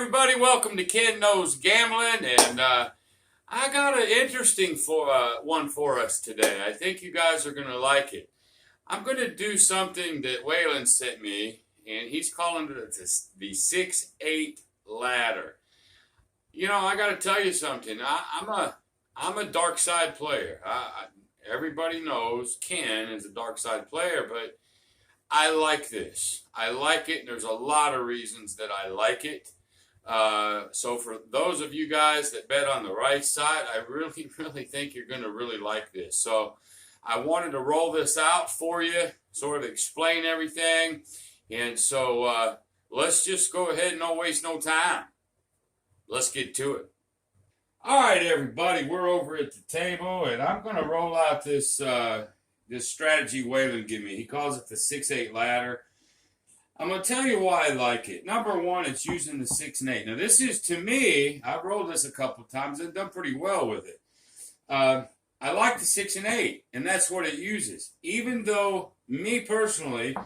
everybody. Welcome to Ken Knows Gambling, and I got an interesting one for us today. I think you guys are going to like it. I'm going to do something that Waylons sent me, and he's calling it the 6-8 ladder. You know, I got to tell you something. I'm a dark side player. Everybody knows Ken is a dark side player, but I like this. I like it, and there's a lot of reasons that I like it. So for those of you guys that bet on the right side, I really, really think you're going to really like this. So I wanted to roll this out for you, sort of explain everything. And so let's just go ahead and don't waste no time. Let's get to it. All right, everybody, we're over at the table, and I'm going to roll out this this strategy Waylon gave me. He calls it the 6-8 ladder. I'm going to tell you why I like it. Number one, it's using the 6 and 8. Now, this is, to me, I've rolled this a couple of times and done pretty well with it. I like the 6 and 8, and that's what it uses. Even though, me personally,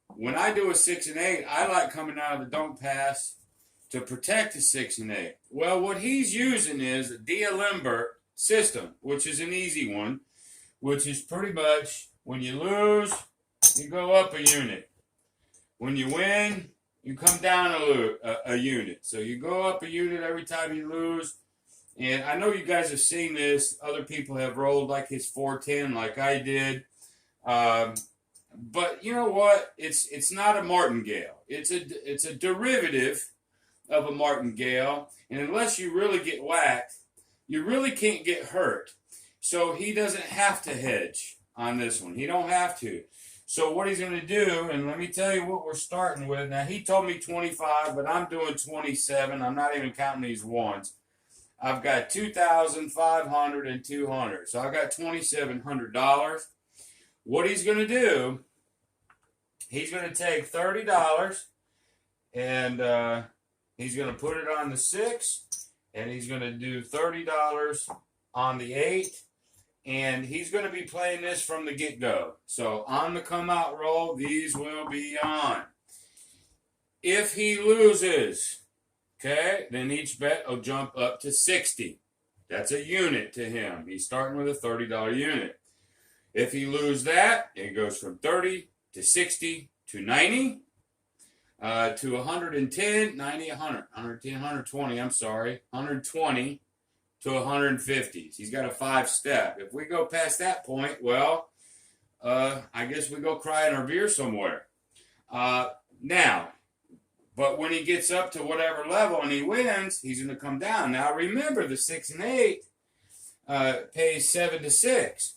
when I do a 6 and 8, I like coming out of the don't pass to protect the 6 and 8. Well, what he's using is a D'Alembert system, which is an easy one, which is pretty much when you lose, you go up a unit. When you win, you come down a unit. So you go up a unit every time you lose. And I know you guys have seen this. Other people have rolled like his 410 like I did. But you know what? It's not a martingale. It's a derivative of a martingale. And unless you really get whacked, you really can't get hurt. So he doesn't have to hedge on this one. He don't have to. So what he's going to do, and let me tell you what we're starting with. Now, he told me 25, but I'm doing 27. I'm not even counting these ones. I've got 2,500 and 200. So I've got $2,700. What he's going to do, he's going to take $30, and he's going to put it on the 6, and he's going to do $30 on the 8. And he's going to be playing this from the get-go. So on the come-out roll, these will be on. If he loses, okay, then each bet will jump up to 60. That's a unit to him. He's starting with a $30 unit. If he loses that, it goes from 30 to 60 to 90 to 110, 90, 100, 110, 120, I'm sorry, 120. To 150s. He's got a 5-step. If we go past that point, well, I guess we go cry in our beer somewhere. Now, but when he gets up to whatever level and he wins, he's going to come down. Now, remember, the 6 and 8 pays 7 to 6.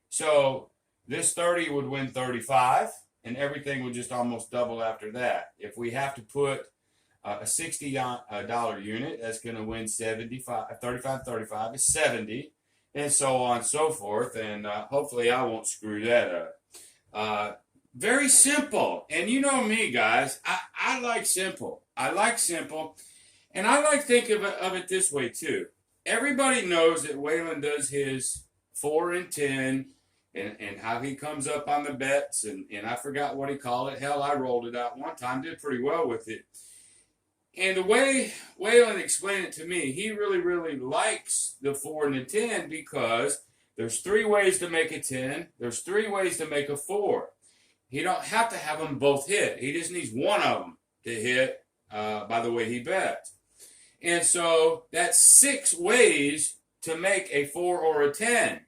So this 30 would win 35, and everything would just almost double after that. If we have to put a $60 unit, that's going to win 75. 35 is 70, and so on and so forth. And hopefully I won't screw that up. Very simple. And you know me, guys. I like simple. I like simple. And I like thinking of it this way, too. Everybody knows that Waylon does his 4 and 10 and how he comes up on the bets. And I forgot what he called it. Hell, I rolled it out one time. Did pretty well with it. And the way Waylon explained it to me, he really, really likes the 4 and the 10 because there's 3 ways to make a 10. There's 3 ways to make a 4. He don't have to have them both hit. He just needs one of them to hit by the way he bets. And so that's 6 ways to make a 4 or a 10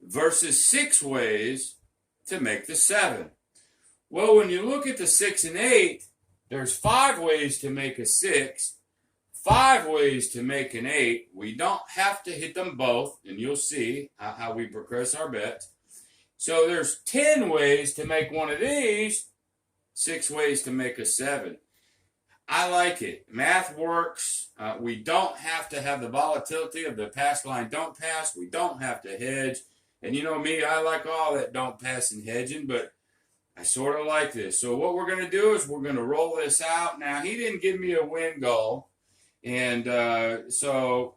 versus 6 ways to make the 7. Well, when you look at the 6 and 8, there's 5 ways to make a 6, 5 ways to make an 8. We don't have to hit them both, and you'll see how we progress our bets. So there's 10 ways to make one of these, 6 ways to make a 7. I like it. Math works. We don't have to have the volatility of the pass line don't pass. We don't have to hedge. And you know me, I like all that don't pass and hedging, but I sort of like this. So what we're going to do is we're going to roll this out. Now, he didn't give me a win goal. And so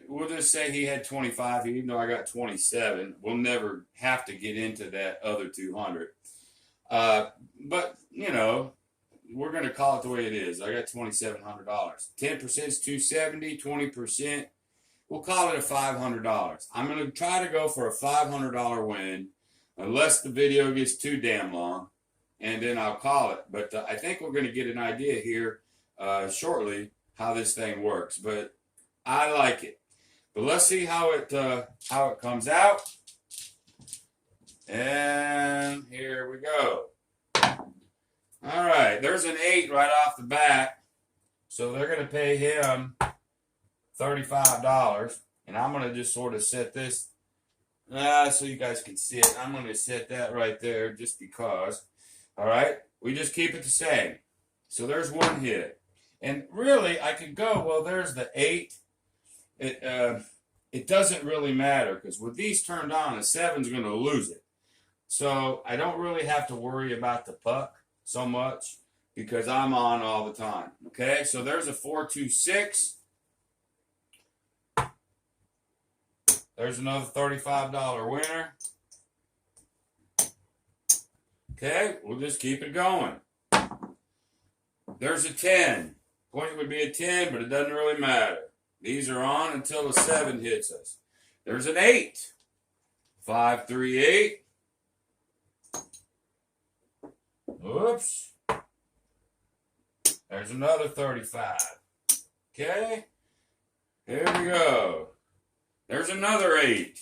we'll just say he had 25, even though I got 27. We'll never have to get into that other 200. But, you know, we're going to call it the way it is. I got $2,700. 10% is $270. 20%, we'll call it a $500. I'm going to try to go for a $500 win, unless the video gets too damn long, and then I'll call it. But I think we're going to get an idea here shortly how this thing works. But I like it. But let's see how it comes out. And here we go. All right, there's an 8 right off the bat. So they're going to pay him $35. And I'm going to just sort of set this so you guys can see it. I'm going to set that right there just because. All right, we just keep it the same. So there's one hit. And really, I could go, well, there's the 8. It doesn't really matter because with these turned on, a 7's going to lose it. So I don't really have to worry about the puck so much because I'm on all the time. Okay, so there's a 4-2-6. There's another $35 winner. Okay, we'll just keep it going. There's a 10. Point would be a 10, but it doesn't really matter. These are on until a 7 hits us. There's an 8. 5, 3, 8. Oops. There's another 35. Okay. Here we go. There's another 8.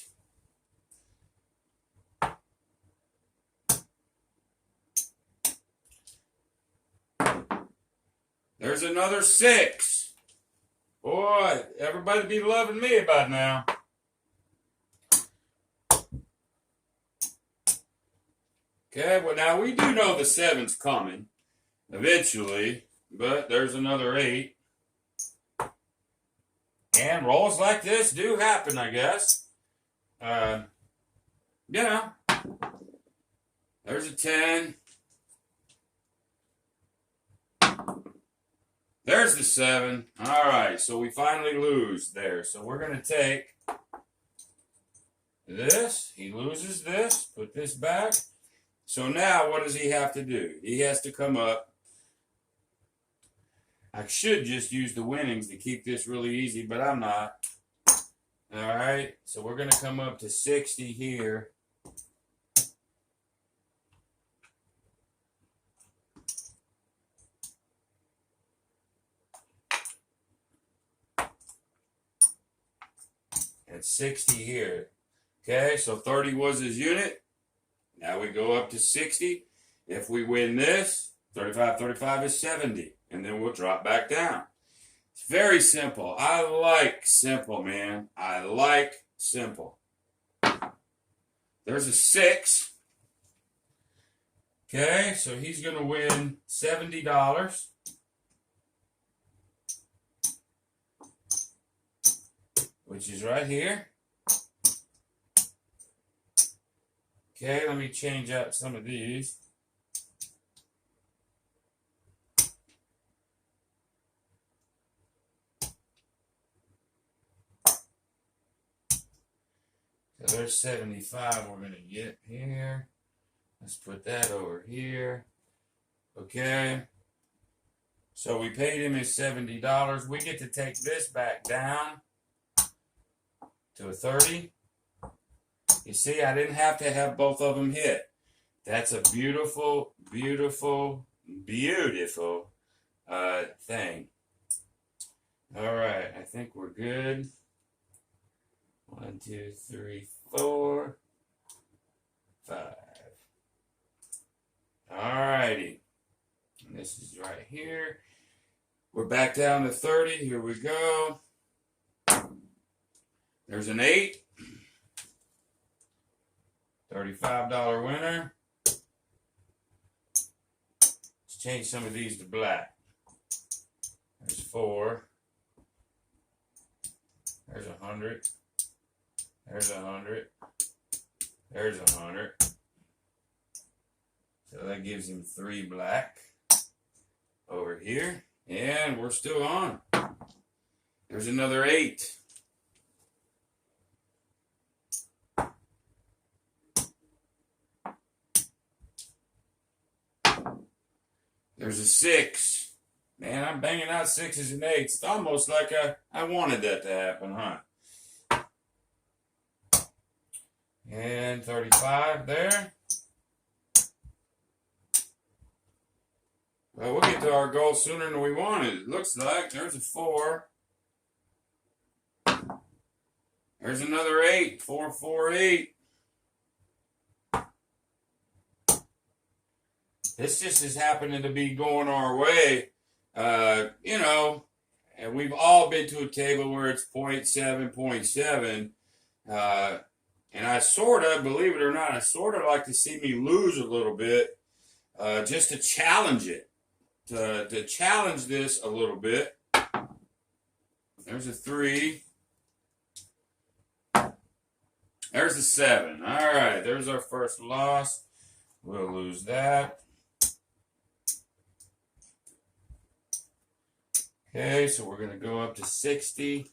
There's another 6. Boy, everybody be loving me about now. Okay, well now we do know the 7's coming eventually, but there's another 8. And rolls like this do happen, I guess. Yeah. There's a 10. There's the 7. All right, so we finally lose there. So we're going to take this. He loses this. Put this back. So now what does he have to do? He has to come up. I should just use the winnings to keep this really easy, but I'm not. All right, so we're going to come up to 60 here. And 60 here. Okay, so 30 was his unit. Now we go up to 60. If we win this, 35 is 70. And then we'll drop back down. It's very simple. I like simple, man. I like simple. There's a 6. Okay, so he's going to win $70. Which is right here. Okay, let me change out some of these. So there's 75 we're going to get here. Let's put that over here. Okay. So we paid him his $70. We get to take this back down to a 30. You see, I didn't have to have both of them hit. That's a beautiful, beautiful, beautiful thing. All right, I think we're good. 1, 2, 3, 4, 5. All righty. And this is right here. We're back down to 30. Here we go. There's an 8. $35 winner. Let's change some of these to black. There's 4. There's 100. There's 100. There's 100. So that gives him 3 black over here. And we're still on. There's another 8. There's a 6. Man, I'm banging out 6s and 8s. It's almost like I wanted that to happen, huh? And 35 there. Well, we'll get to our goal sooner than we wanted. It looks like there's a 4. There's another 8. 4, 4, 8. This just is happening to be going our way. You know, and we've all been to a table where it's 0.7, 0.7. And I sort of, believe it or not, I sort of like to see me lose a little bit just to challenge it. To challenge this a little bit. There's a 3. There's a 7. All right, there's our first loss. We'll lose that. Okay, so we're going to go up to 60.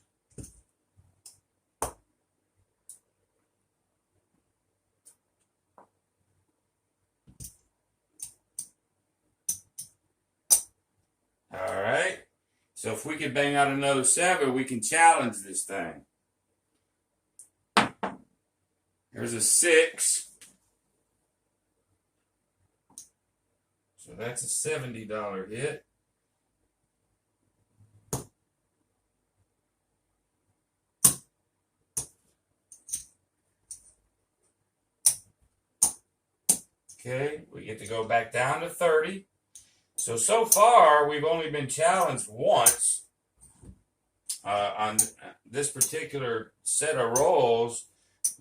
All right. So if we can bang out another 7, we can challenge this thing. There's a 6. So that's a $70 hit. Okay, we get to go back down to 30. So far, we've only been challenged once on this particular set of rolls.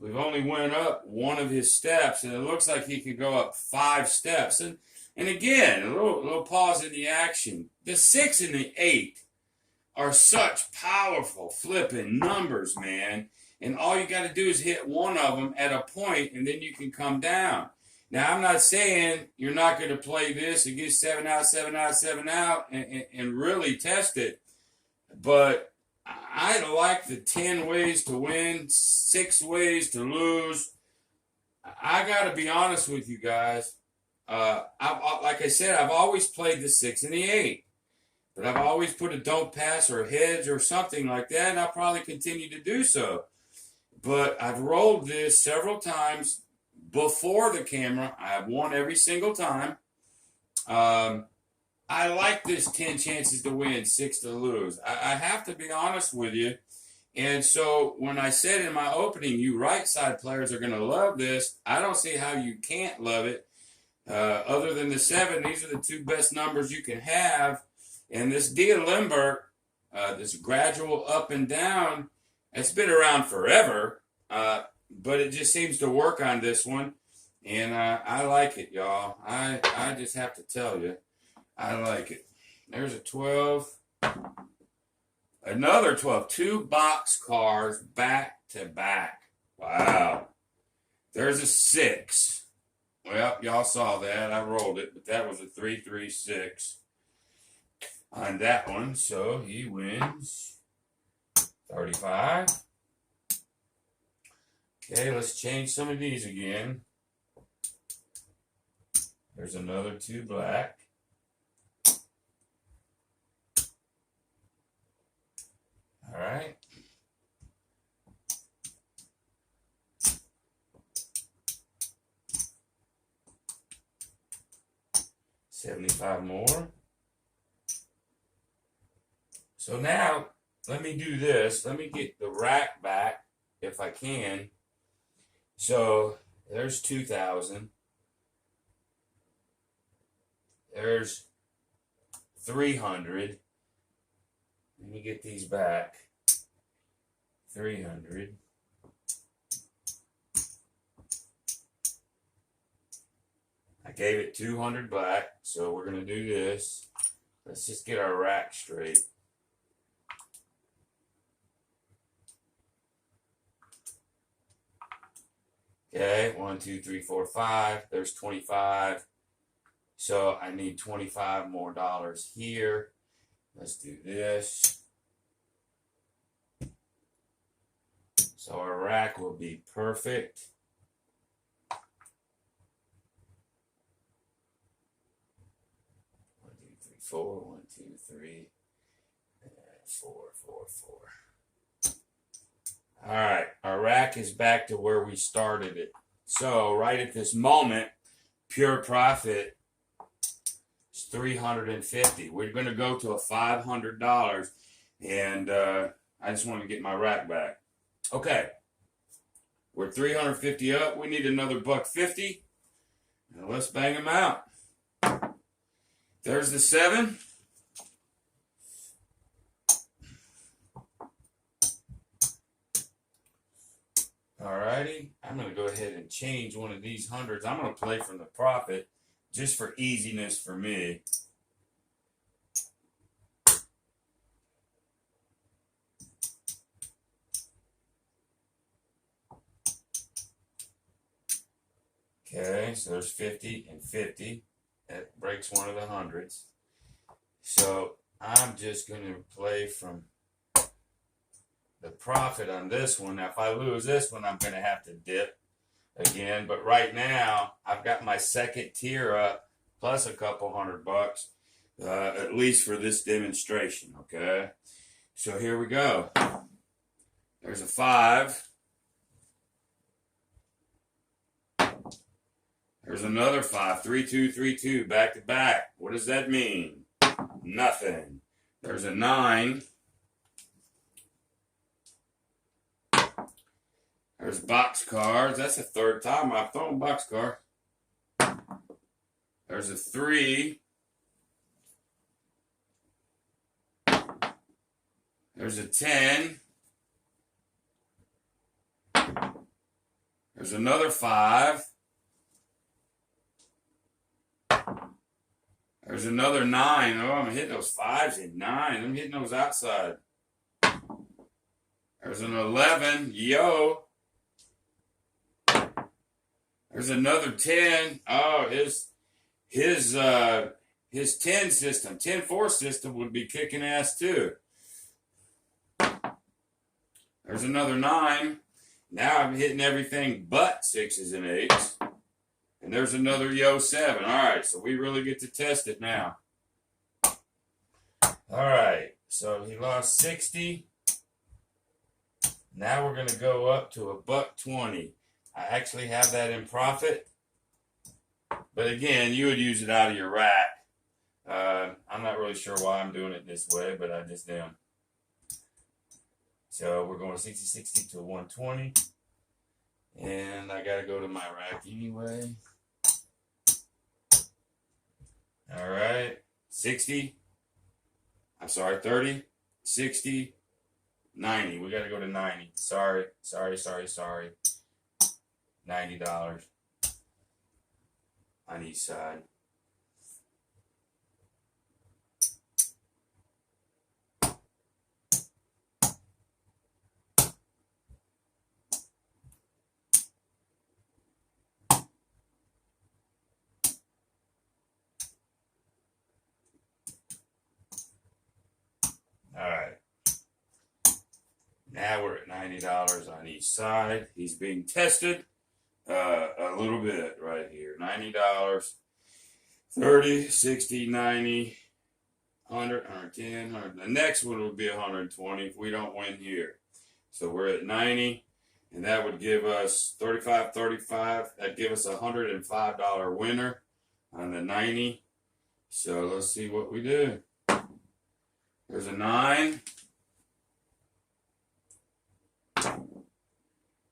We've only went up one of his steps, and it looks like he could go up 5 steps. And again, a little pause in the action. The 6 and the 8 are such powerful flipping numbers, man. And all you got to do is hit one of them at a point, and then you can come down. Now, I'm not saying you're not going to play this and get 7 out, 7 out, 7 out and really test it. But I like the 10 ways to win, 6 ways to lose. I got to be honest with you guys. Like I said, I've always played the 6 and the 8. But I've always put a don't pass or a hedge or something like that, and I'll probably continue to do so. But I've rolled this several times before the camera. I've won every single time. I like this 10 chances to win, 6 to lose. I have to be honest with you. And so when I said in my opening, you right side players are going to love this, I don't see how you can't love it. Other than the 7, these are the 2 best numbers you can have. And this deal limber, this gradual up and down, it's been around forever. But it just seems to work on this one. And I like it, y'all. I just have to tell you, I like it. There's a 12. Another 12. 2 box cars back to back. Wow. There's a 6. Well, y'all saw that. I rolled it, but that was a 3, 3, 6 on that one. So he wins 35. Okay, let's change some of these again. There's another 2 black. All right. $75 more. So now, let me do this. Let me get the rack back if I can. So there's 2,000. There's 300. Let me get these back. 300. I gave it 200 black, so we're going to do this. Let's just get our rack straight. Okay, 1, 2, 3, 4, 5. There's 25. So I need 25 more dollars here. Let's do this. So our rack will be perfect. 4, 1, 2, 3, 4, 4, 4. All right, our rack is back to where we started it. So right at this moment, pure profit is 350. We're going to go to a $500, and I just want to get my rack back. Okay, we're 350 up. We need another $1.50. Now let's bang them out. There's the 7. Alrighty, I'm going to go ahead and change one of these hundreds. I'm going to play from the profit just for easiness for me. Okay, so there's 50 and 50. That breaks one of the hundreds. So I'm just going to play from the profit on this one. Now, if I lose this one, I'm going to have to dip again. But right now, I've got my second tier up plus a couple $100, at least for this demonstration. Okay, so here we go. There's a 5. There's another 5. 3, 2, 3, 2, back to back. What does that mean? Nothing. There's a 9. There's box cards. That's the third time I've thrown box card. There's a 3. There's a 10. There's another 5. There's another 9. Oh, I'm hitting those 5s and 9s. I'm hitting those outside. There's an 11. Yo. There's another 10. Oh, his 10 system, 10-4 system would be kicking ass too. There's another 9. Now I'm hitting everything but 6s and 8s. And there's another yo 7. All right, so we really get to test it now. All right, so he lost 60. Now we're going to go up to $1.20. I actually have that in profit. But again, you would use it out of your rack. I'm not really sure why I'm doing it this way, but I just am. So we're going 60 to 120. And I got to go to my rack anyway. All right. 60. I'm sorry, 30, 60, 90. We got to go to 90. Sorry. $90 on each side. All right. Now we're at $90 on each side. He's being tested a little bit right here. $90, 30, 60, 90, 100, 110, 100. The next one would be 120 if we don't win here. So we're at 90, and that would give us 35, 35. That'd give us a $105 winner on the 90. So let's see what we do. There's a 9.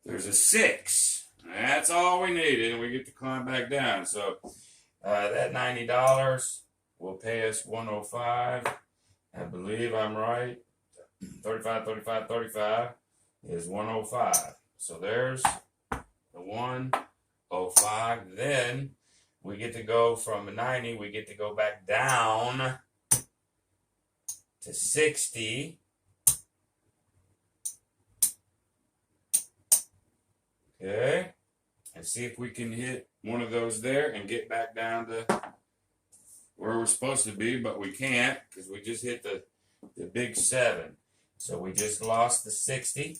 There's a 6. That's all we needed, and we get to climb back down. So that $90 will pay us $105. I believe I'm right. 35, 35, 35 is 105. So there's the 105. Then we get to go from 90. We get to go back down to 60. Okay. And see if we can hit one of those there and get back down to where we're supposed to be, but we can't because we just hit the big 7. So we just lost the 60.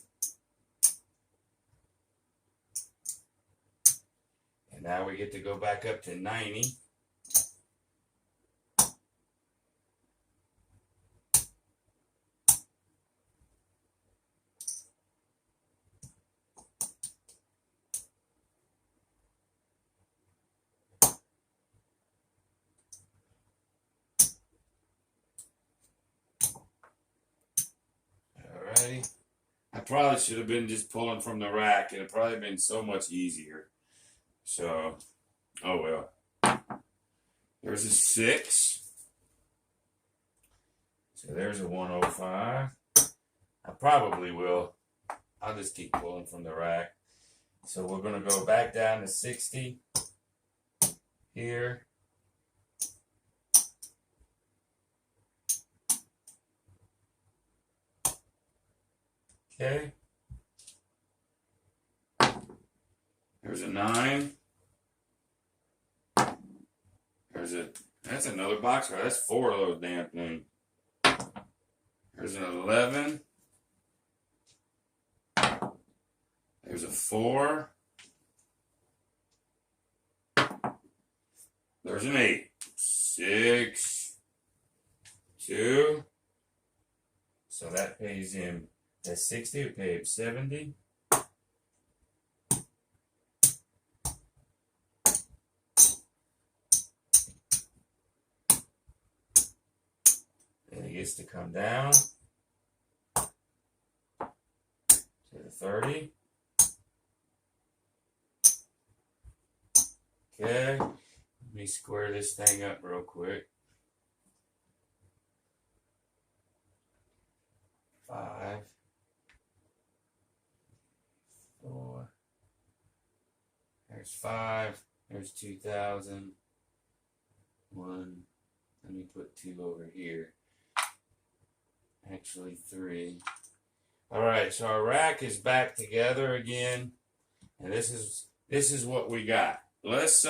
And now we get to go back up to 90. See, I probably should have been just pulling from the rack. It'd probably been so much easier. So, oh well. There's a 6. So there's a 105. I probably will. I'll just keep pulling from the rack. So we're going to go back down to 60 here. Okay. There's a 9. That's another box card. That's 4 of those damn things. There's an 11. There's a 4. There's an 8. 6. 2. So that pays him, that's 60. It paid him 70. Then he gets to come down to the 30. Okay, let me square this thing up real quick. 5, 4. There's 5. There's 2,000. 1. Let me put 2 over here. Actually 3. Alright, so our rack is back together again. And this is what we got. Let's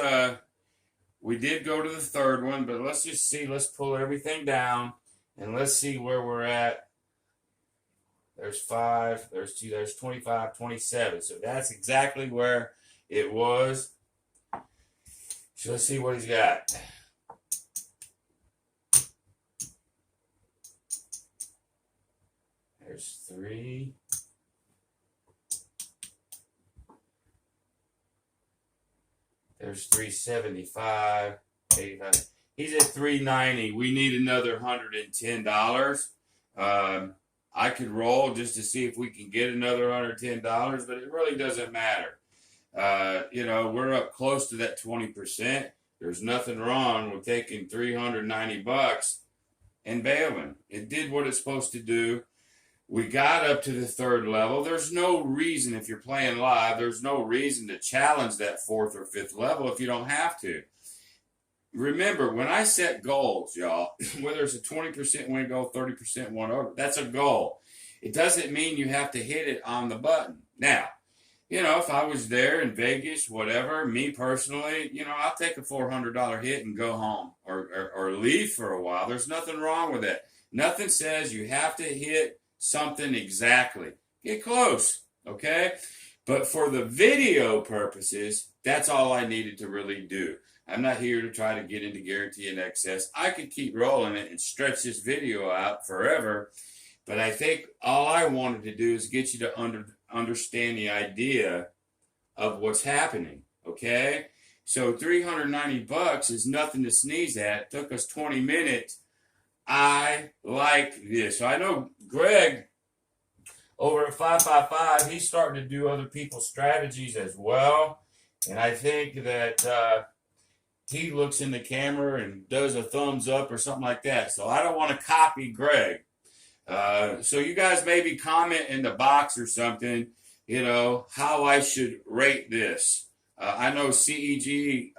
we did go to the third one, but let's just see, let's pull everything down and let's see where we're at. There's 5, there's 2, there's 25, 27. So that's exactly where it was. So let's see what he's got. There's 3. There's 375, 85. He's at 390. We need another $110. I could roll just to see if we can get another $110, but it really doesn't matter. You know, we're up close to that 20%. There's nothing wrong with taking $390 and bailing. It did what it's supposed to do. We got up to the 3rd level. There's no reason, if you're playing live, there's no reason to challenge that 4th or 5th level if you don't have to. Remember, when I set goals, y'all, whether it's a 20% win goal, 30% win over, that's a goal. It doesn't mean you have to hit it on the button. Now, you know, if I was there in Vegas, whatever, me personally, you know, I'll take a $400 hit and go home or leave for a while. There's nothing wrong with that. Nothing says you have to hit something exactly. Get close, okay? But for the video purposes, that's all I needed to really do. I'm not here to try to get into guarantee and excess. I could keep rolling it and stretch this video out forever, but I think all I wanted to do is get you to understand the idea of what's happening, okay? So $390 is nothing to sneeze at. It took us 20 minutes. I like this. So I know Greg over at 555, he's starting to do other people's strategies as well. And I think that he looks in the camera and does a thumbs up or something like that. So I don't want to copy Greg. So you guys maybe comment in the box or something, you know, how I should rate this. I know CEG,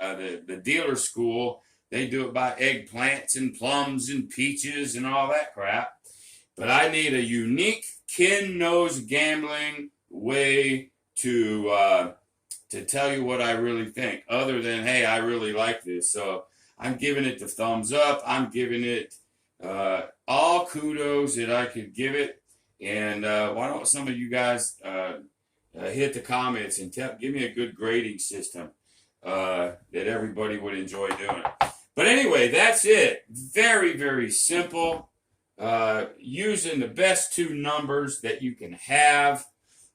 the dealer school, they do it by eggplants and plums and peaches and all that crap. But I need a unique Ken Knows Gambling way to tell you what I really think, other than, hey, I really like this. So I'm giving it the thumbs up. I'm giving it all kudos that I could give it. And why don't some of you guys hit the comments and give me a good grading system that everybody would enjoy doing. But anyway, that's it. Very, very simple. Using the best 2 numbers that you can have.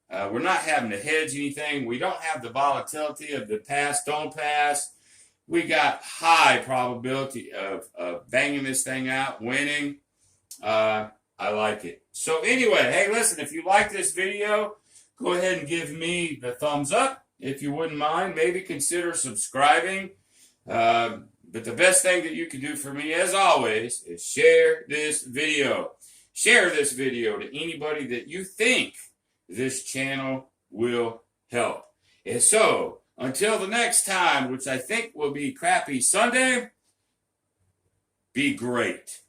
We're not having to hedge anything. We don't have the volatility of the pass, don't pass. We got high probability of banging this thing out, winning. I like it. So anyway, hey, listen, if you like this video, go ahead and give me the thumbs up. If you wouldn't mind, maybe consider subscribing. But the best thing that you can do for me, as always, is share this video. Share this video to anybody that you think this channel will help. And so, until the next time, which I think will be Crappy Sunday, be great.